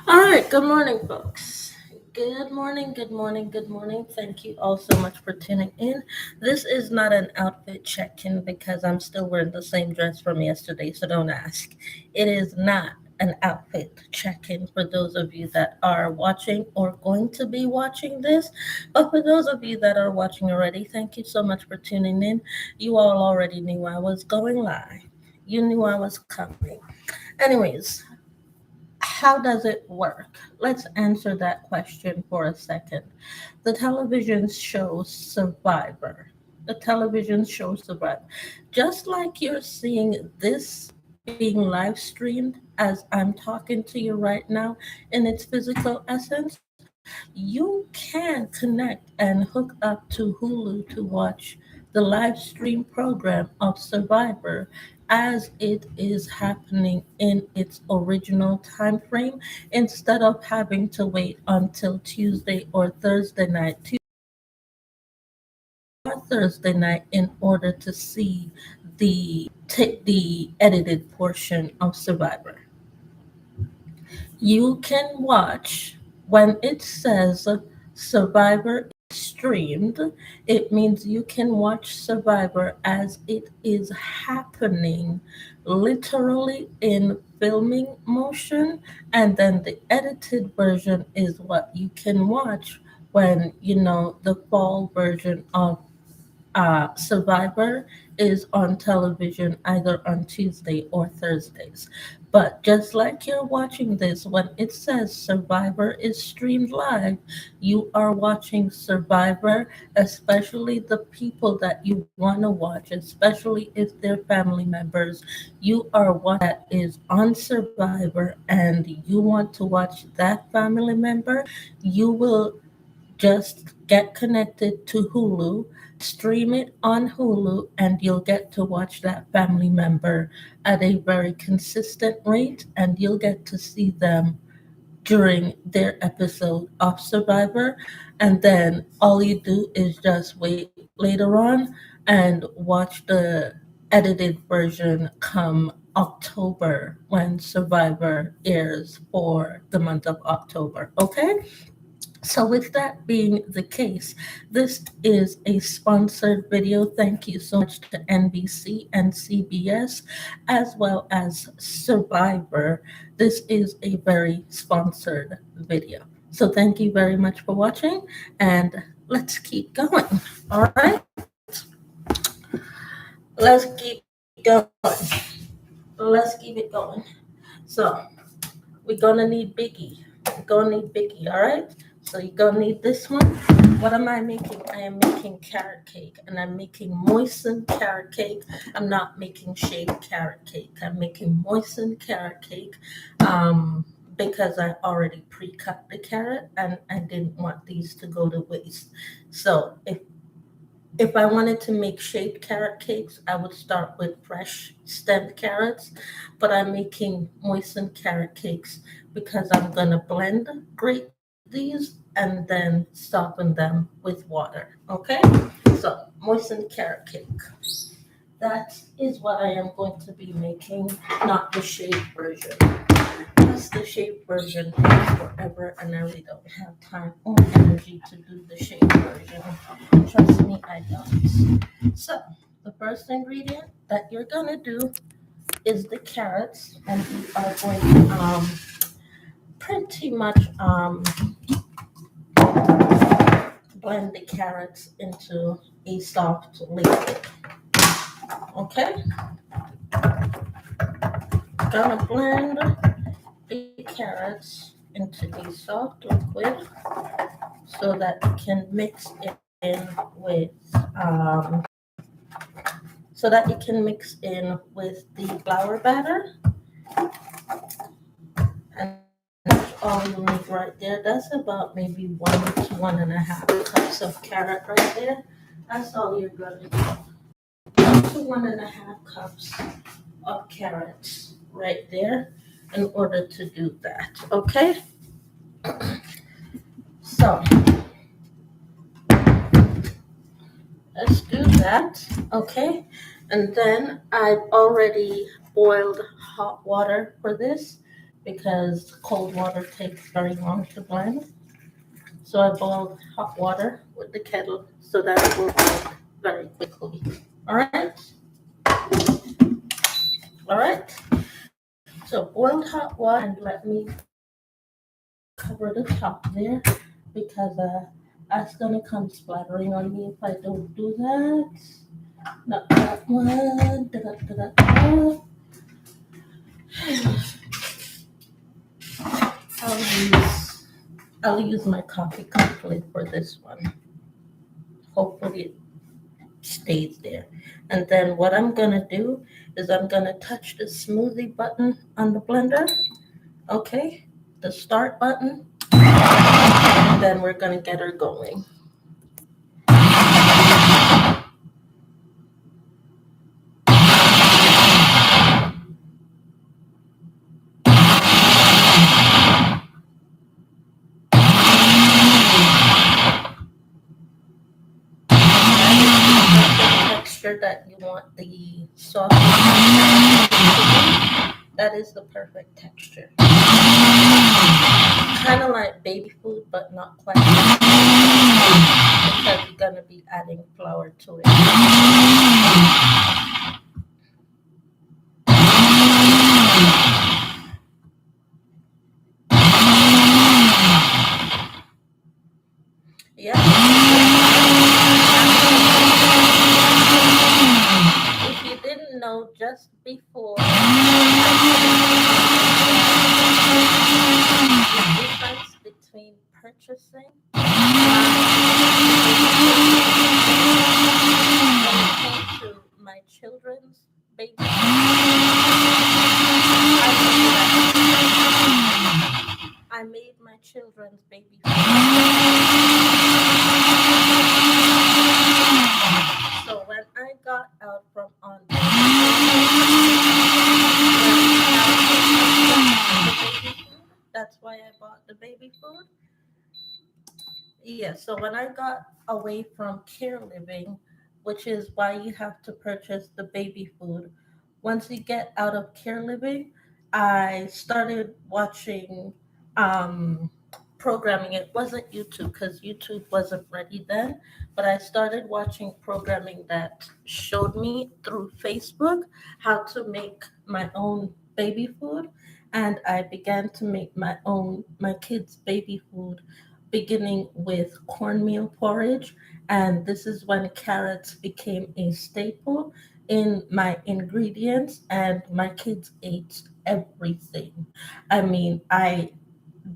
All right, good morning, folks. Good morning, good morning, good morning. Thank you all so much for tuning in. This is not an outfit check in because I'm still wearing the same dress from yesterday, so don't ask. It is not an outfit check in for those of you that are watching or going to be watching this. But for those of you that are watching already, thank you so much for tuning in. You all already knew I was going live, you knew I was coming. Anyways, how does it work? Let's answer that question for a second. The television show Survivor. The television show Survivor. Just like you're seeing this being live streamed as I'm talking to you right now in its physical essence, you can connect and hook up to Hulu to watch the live stream program of Survivor as it is happening in its original time frame instead of having to wait until Tuesday or Thursday night in order to see the edited portion of Survivor. You can watch when it says Survivor is streamed, it means you can watch Survivor as it is happening, literally in filming motion, and then the edited version is what you can watch when the fall version of Survivor is on television either on Tuesday or Thursdays. But just like you're watching this, when it says Survivor is streamed live, you are watching Survivor, especially the people that you want to watch, especially if they're family members. You are watching that is on Survivor and you want to watch that family member, you will just get connected to Hulu, stream it on Hulu, and you'll get to watch that family member at a very consistent rate, and you'll get to see them during their episode of Survivor. And then all you do is just wait later on and watch the edited version come October when Survivor airs for the month of October. Okay? So, with that being the case, this is a sponsored video. Thank you so much to NBC and CBS, as well as Survivor. This is a very sponsored video. So, thank you very much for watching, and let's keep going. All right, let's keep going. Let's keep it going. So, we're gonna need Biggie. We're gonna need Biggie, all right? So you're gonna need this one. What am I making? I am making carrot cake, and I'm making moistened carrot cake. I'm not making shaved carrot cake. I'm making moistened carrot cake because I already pre-cut the carrot, and I didn't want these to go to waste. So if I wanted to make shaved carrot cakes, I would start with fresh stemmed carrots, but I'm making moistened carrot cakes because I'm gonna blend, grate these, and then soften them with water. Okay? So, moistened carrot cake. That is what I am going to be making, not the shaved version. Because the shaved version takes forever and I really don't have time or energy to do the shaved version. Trust me, I don't. So, the first ingredient that you're gonna do is the carrots, and we are going to pretty much blend the carrots into a soft liquid. Okay, gonna blend the carrots into a soft liquid so that it can mix in with um, the flour batter, and that's all you need right there. That's about maybe 1 to 1.5 cups of carrot right there. That's all you're gonna do. 1 to 1.5 cups of carrots right there in order to do that. Okay, so let's do that. Okay, and then I've already boiled hot water for this because cold water takes very long to blend. So I boiled hot water with the kettle so that it will boil very quickly. All right, all right. So boiled hot water and let me cover the top there because that's gonna come splattering on me if I don't do that. Not that one. Da-da-da-da-da. I'll use I'll use my coffee cup lid for this one. Hopefully it stays there. And then what I'm gonna do is I'm gonna touch the smoothie button on the blender. Okay, the start button, and then we're gonna get her going. The texture that you want the sausage that is the perfect texture. Kind of like baby food, but not quite because you're gonna be adding flour to it. Yeah. If you didn't know, just before the difference between purchasing when it came to my children's baby, I made my children's baby food. So when I got out from on the baby food, that's why I bought the baby food. Yes, so when I got away from care living, which is why you have to purchase the baby food, once you get out of care living, I started watching um, programming. It wasn't YouTube because YouTube wasn't ready then, but I started watching programming that showed me through Facebook how to make my own baby food. And I began to make my kids' baby food beginning with cornmeal porridge, and this is when carrots became a staple in my ingredients, and my kids ate everything. I mean, I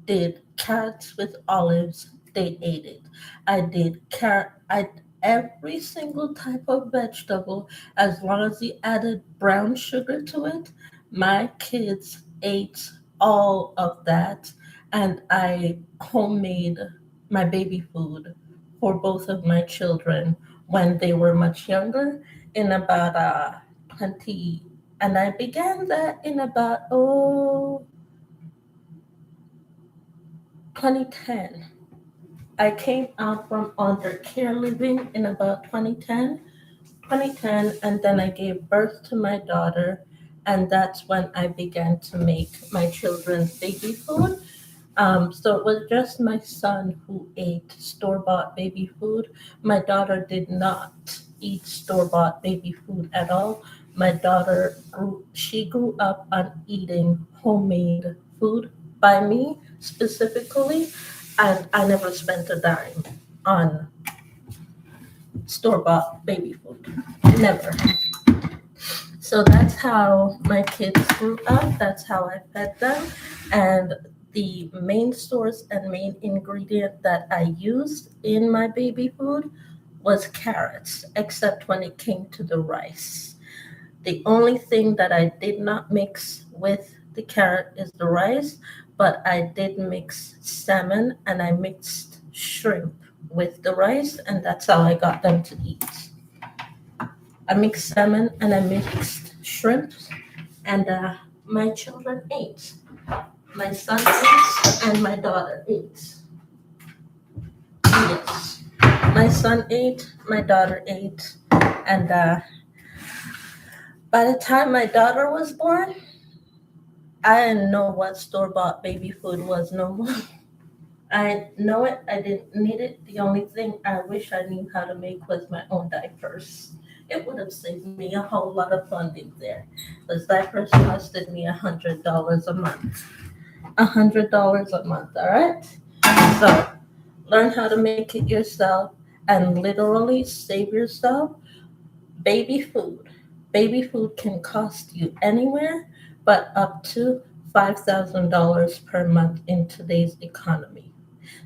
did carrots with olives, they ate it. I every single type of vegetable, as long as you added brown sugar to it, my kids ate all of that. And I homemade my baby food for both of my children when they were much younger in about 20, and I began that in about 2010. I came out from under care living in about 2010, and then I gave birth to my daughter, and that's when I began to make my children's baby food. So it was just my son who ate store-bought baby food. My daughter did not eat store-bought baby food at all. My daughter she grew up on eating homemade food by me specifically, and I never spent a dime on store-bought baby food. Never. So that's how my kids grew up. That's how I fed them. And the main source and main ingredient that I used in my baby food was carrots, except when it came to the rice. The only thing that I did not mix with the carrot is the rice, but I did mix salmon and I mixed shrimp with the rice, and that's how I got them to eat. I mixed salmon and I mixed shrimp, and my children ate. My son ate, and my daughter ate. Yes, my son ate, my daughter ate, and by the time my daughter was born, I didn't know what store bought baby food was no more. I know it. I didn't need it. The only thing I wish I knew how to make was my own diapers. It would have saved me a whole lot of funding there. Those diapers costed me $100 a month. $100 a month. All right. So learn how to make it yourself and literally save yourself baby food. Baby food can cost you anywhere but up to $5,000 per month in today's economy.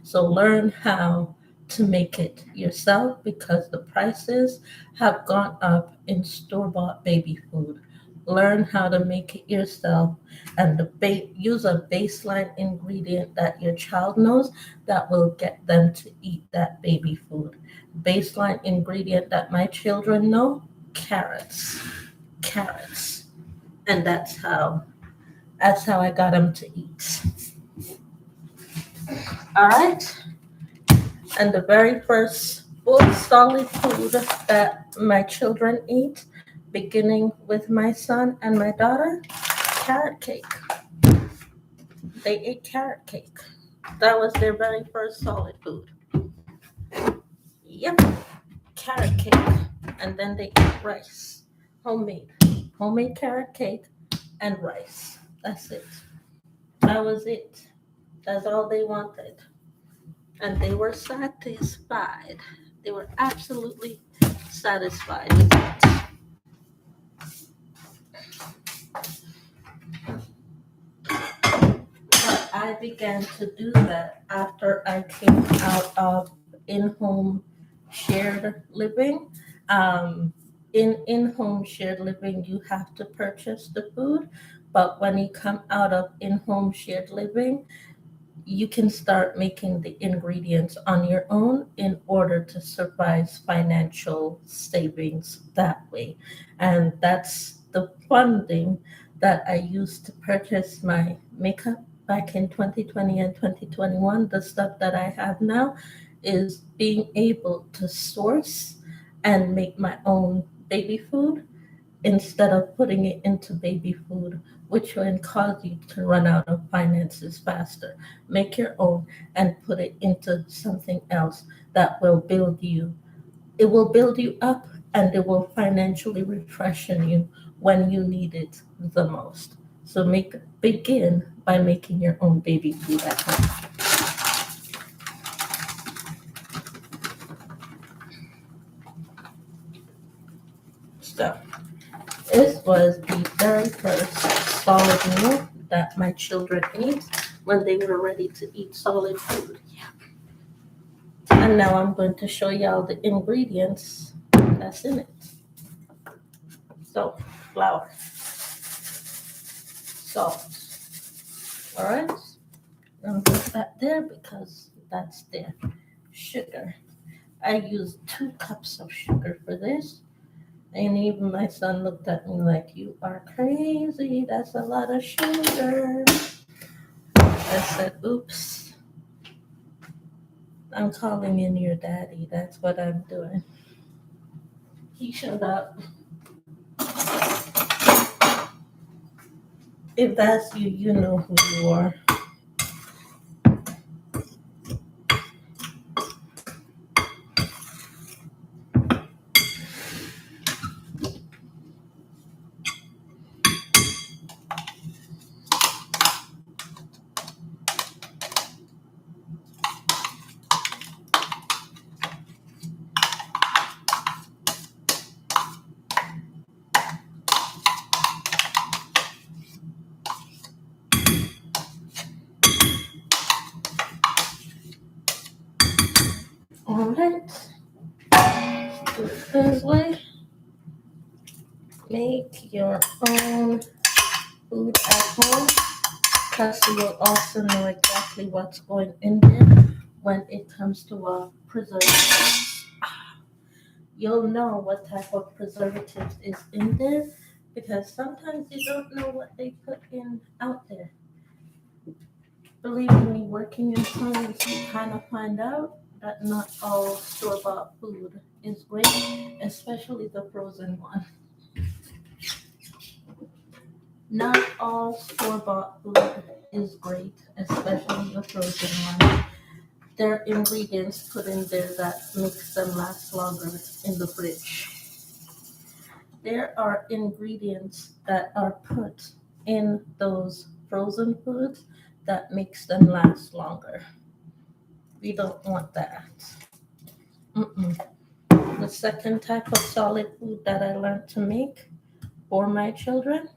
So learn how to make it yourself because the prices have gone up in store bought baby food. Learn how to make it yourself and use a baseline ingredient that your child knows that will get them to eat that baby food. Baseline ingredient that my children know, carrots. Carrots. And that's how I got them to eat. All right. And the very first full solid food that my children eat, beginning with my son and my daughter, carrot cake. They ate carrot cake. That was their very first solid food. Yep, carrot cake. And then they ate rice. Homemade. Homemade carrot cake and rice. That's it. That was it. That's all they wanted. And they were satisfied. They were absolutely satisfied with it. But I began to do that after I came out of in-home shared living. In-home shared living, you have to purchase the food, but when you come out of in-home shared living, you can start making the ingredients on your own in order to survive financial savings that way. And that's the funding that I used to purchase my makeup back in 2020 and 2021. The stuff that I have now is being able to source and make my own baby food instead of putting it into baby food, which will cause you to run out of finances faster. Make your own and put it into something else that will build you. It will build you up and it will financially refreshen you when you need it the most. So begin by making your own baby food at home. So this was the very first solid meal that my children ate when they were ready to eat solid food. And now I'm going to show y'all the ingredients that's in it. So, flour, salt. All right, I'm gonna put that there because that's there. Sugar. I used 2 cups of sugar for this. And even my son looked at me like, "You are crazy. That's a lot of sugar." I said, "Oops, I'm calling in your daddy. That's what I'm doing." He showed up. If that's you, you know who you are. All right, do it this way. Make your own food at home because you will also know exactly what's going in there when it comes to a preservative. You'll know what type of preservatives is in there because sometimes you don't know what they put in out there. Believe me, working in science, you kind of find out that not all store bought food is great, especially the frozen one. Not all store-bought food is great, especially the frozen one. There are ingredients put in there that makes them last longer in the fridge. There are ingredients that are put in those frozen foods that makes them last longer. We don't want that. Mm-mm. The second type of solid food that I learned to make for my children,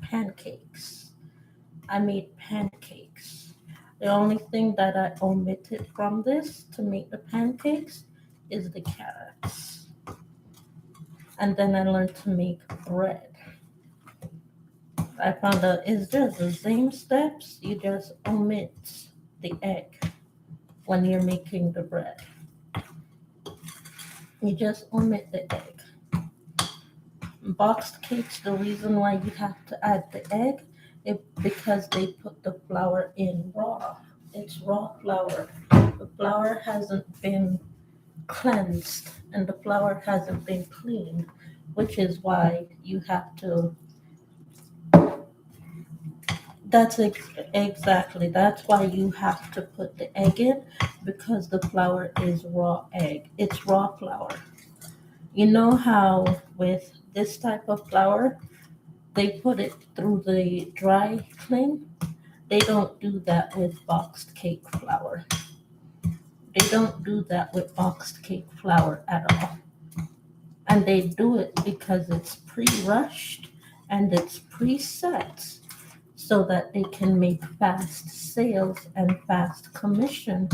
pancakes. I made pancakes. The only thing that I omitted from this to make the pancakes is the carrots. And then I learned to make bread. I found out it's just the same steps, you just omit the egg when you're making the bread. You just omit the egg. Boxed cakes, the reason why you have to add the egg is because they put the flour in raw. It's raw flour. The flour hasn't been cleansed and the flour hasn't been cleaned, which is why you have to. Exactly. That's why you have to put the egg in because the flour is raw egg. It's raw flour. You know how with this type of flour, they put it through the dry clean? They don't do that with boxed cake flour. They don't do that with boxed cake flour at all. And they do it because it's pre-rushed and it's preset so that they can make fast sales and fast commission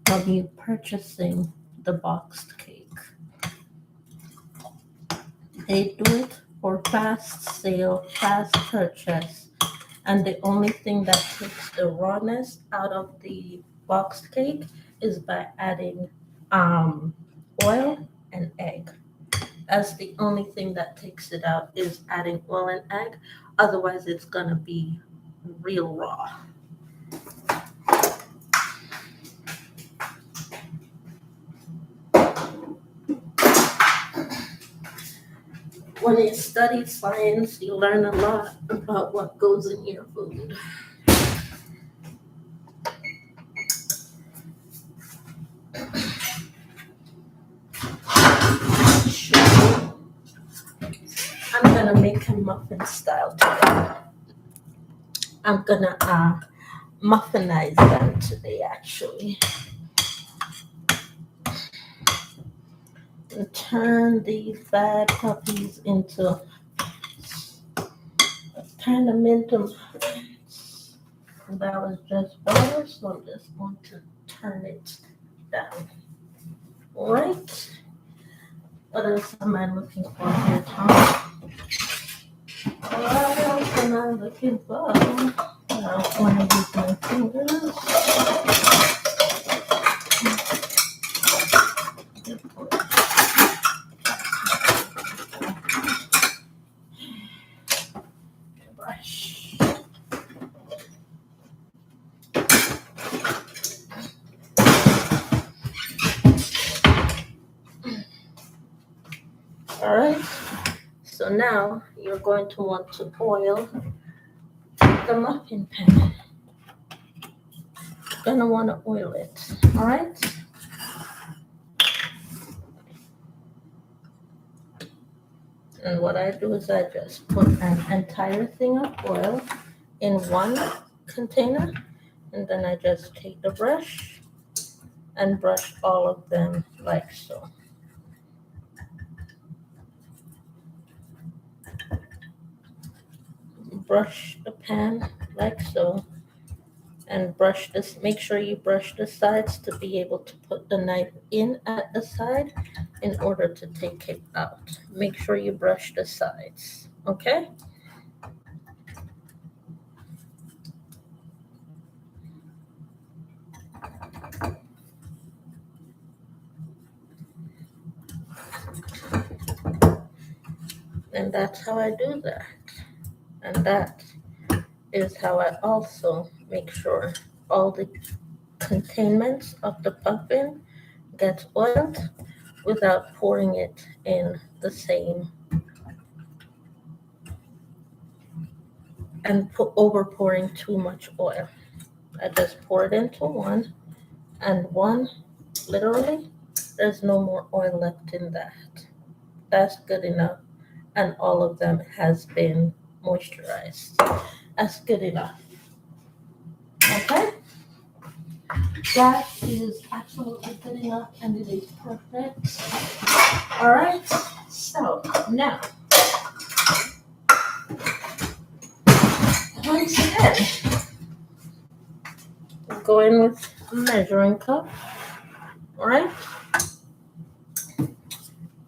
from you purchasing the boxed cake. They do it for fast sale, fast purchase, and the only thing that takes the rawness out of the boxed cake is by adding um, oil and egg. That's the only thing that takes it out is adding oil and egg. Otherwise, it's gonna be real raw. When you study science, you learn a lot about what goes in your food. Sure. I'm gonna make a muffin style today. I'm gonna muffinize them today, actually. And turn these bad puppies into, turn them into muffins. That was just butter, so I'm just going to turn it down. Right? What else am I looking for here, Tom? What else am I looking for? I don't want to use my fingers. Brush. All right. So now you're going to want to oil the muffin pan. You're gonna want to oil it. All right. And what I do is I just put an entire thing of oil in one container, and then I just take the brush and brush all of them like so. Brush the pan like so, and brush this. Make sure you brush the sides to be able to put the knife in at the side in order to take it out. Make sure you brush the sides, okay? And that's how I do that. And that is how I also make sure all the containments of the puffin gets oiled without pouring it in the same and over pouring too much oil. I just pour it into one, and one, literally, there's no more oil left in that. That's good enough, and all of them has been moisturized. That's good enough. Okay, that is absolutely good enough, and it is perfect. All right, so now once again, we'll go in with a measuring cup. All right,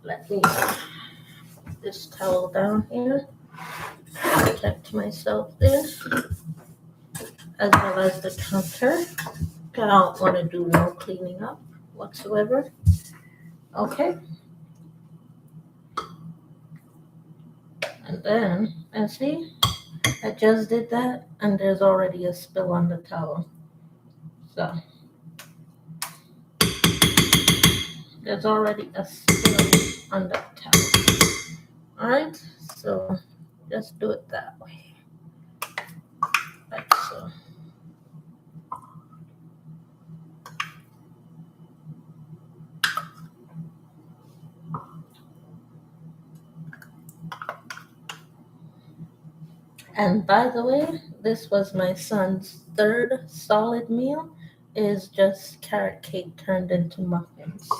let me put this towel down here, protect myself there, as well as the counter. I don't want to do no cleaning up whatsoever. Okay, and then, and see, I just did that, and there's already a spill on the towel. So, there's already a spill on the towel. Alright, so just do it that way. Like so. And by the way, this was my son's third solid meal, is just carrot cake turned into muffins.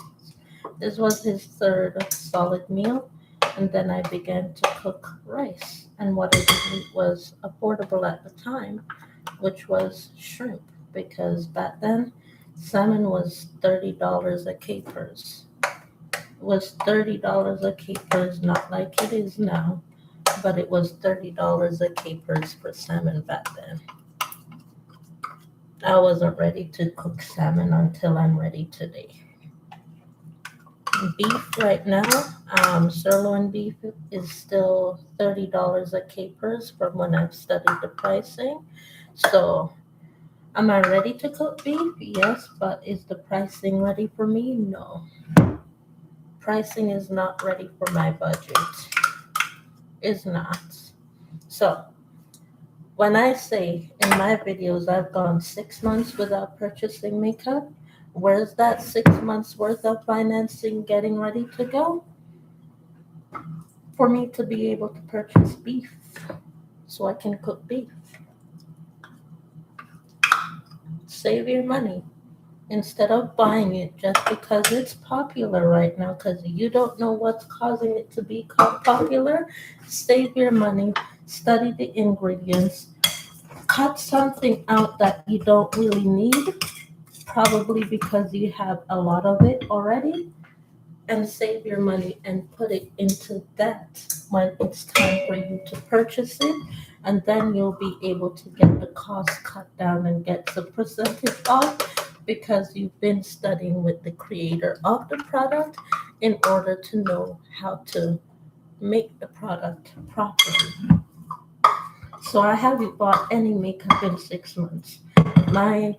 This was his third solid meal, and then I began to cook rice. And what I did eat was affordable at the time, which was shrimp, because back then salmon was $30 a capers. It was $30 a capers, not like it is now, but it was $30 a capers for salmon back then. I wasn't ready to cook salmon until I'm ready today. Beef right now, sirloin beef is still $30 a capers from when I've studied the pricing. So, am I ready to cook beef? Yes, but is the pricing ready for me? No. Pricing is not ready for my budget. Is not. So, when I say in my videos I've gone 6 months without purchasing makeup, where's that 6 months worth of financing getting ready to go? For me to be able to purchase beef so I can cook beef. Save your money instead of buying it just because it's popular right now, because you don't know what's causing it to be popular. Save your money, study the ingredients, cut something out that you don't really need, probably because you have a lot of it already, and save your money and put it into that when it's time for you to purchase it, and then you'll be able to get the cost cut down and get the percentage off because you've been studying with the creator of the product in order to know how to make the product properly. So I haven't bought any makeup in 6 months. My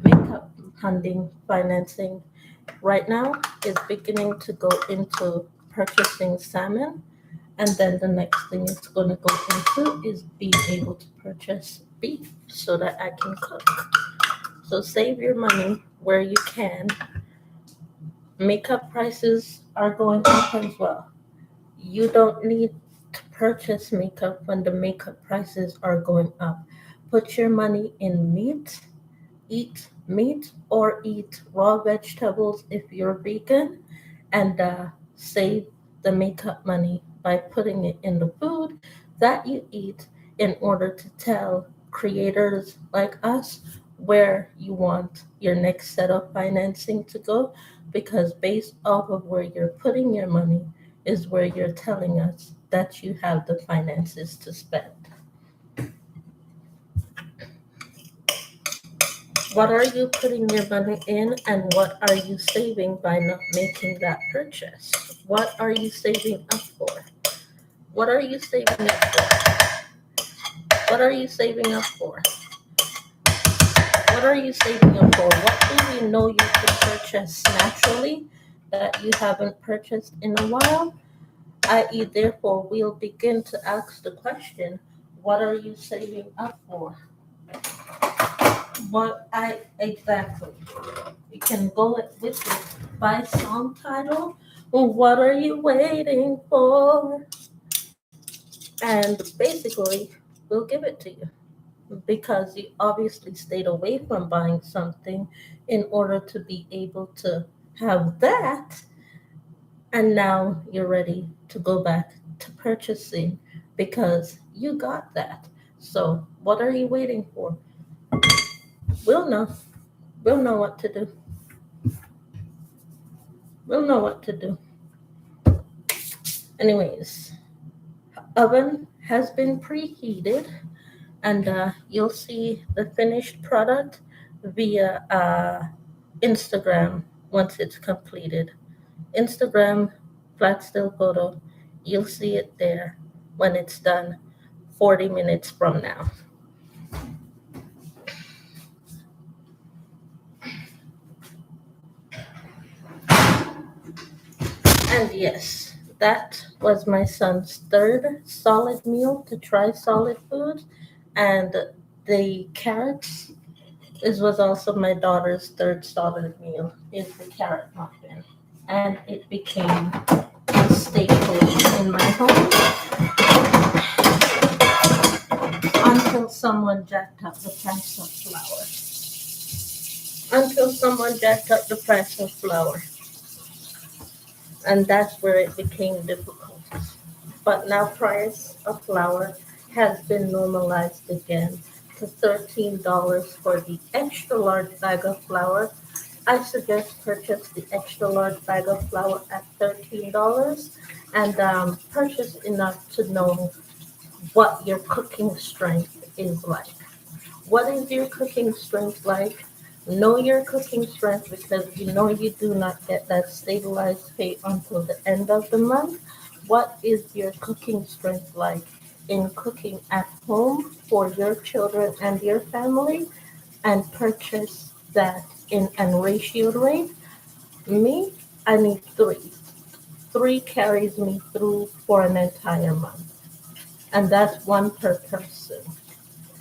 makeup funding financing right now is beginning to go into purchasing salmon, and then the next thing it's going to go into is being able to purchase beef so that I can cook. So save your money where you can. Makeup prices are going up as well. You don't need to purchase makeup when the makeup prices are going up. Put your money in meat, eat meat, or eat raw vegetables if you're vegan, and save the makeup money by putting it in the food that you eat in order to tell creators like us where you want your next set of financing to go, because based off of where you're putting your money is where you're telling us that you have the finances to spend. What are you putting your money in, and what are you saving by not making that purchase? What are you saving up for? What are you saving up for? What are you saving up for? What are you saving up for? What do you know you can purchase naturally that you haven't purchased in a while? I.e., therefore, we'll begin to ask the question, What are you saving up for? What I exactly. You can go with it by song title. What are you waiting for? And basically, we'll give it to you because you obviously stayed away from buying something in order to be able to have that, and now you're ready to go back to purchasing because you got that. So, what are you waiting for? We'll know. We'll know what to do. We'll know what to do. Anyways, oven has been preheated, and you'll see the finished product via Instagram once it's completed. Instagram, flat still photo, you'll see it there when it's done 40 minutes from now. And yes, that was my son's third solid meal to try solid foods. And the carrots, this was also my daughter's third solid meal, is the carrot muffin. And it became a staple in my home until someone jacked up the price of flour. Until someone jacked up the price of flour. And that's where it became difficult. But now price of flour has been normalized again to $13 for the extra large bag of flour. I suggest purchase the extra large bag of flour at $13 and purchase enough to know what your cooking strength is like. What is your cooking strength like? Know your cooking strength because you know you do not get that stabilized pay until the end of the month. What is your cooking strength like in cooking at home for your children and your family? And purchase that in an ratioed rate. Me, I need three. Three carries me through for an entire month. And that's one per person.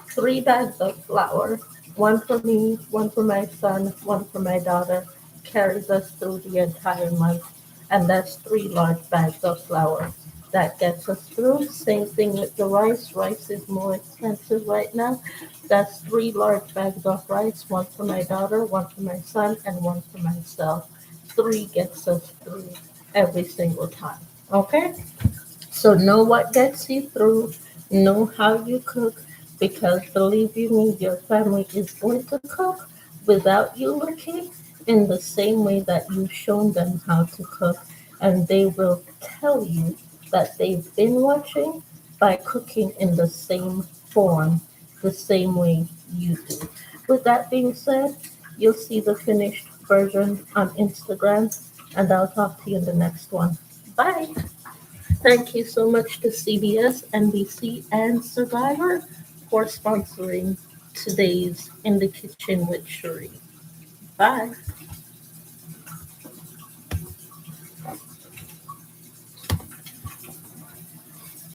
Three bags of flour, one for me, one for my son, one for my daughter, carries us through the entire month. And that's three large bags of flour. That gets us through. Same thing with the rice. Rice is more expensive right now. That's three large bags of rice, one for my daughter, one for my son, and one for myself. Three gets us through every single time. Okay? So know what gets you through, know how you cook, because believe you me, your family is going to cook without you looking in the same way that you've shown them how to cook, and they will tell you that they've been watching by cooking in the same form, the same way you do. With that being said, you'll see the finished version on Instagram, and I'll talk to you in the next one. Bye. Thank you so much to CBS, NBC, and Survivor for sponsoring today's In the Kitchen with Sheree. Bye.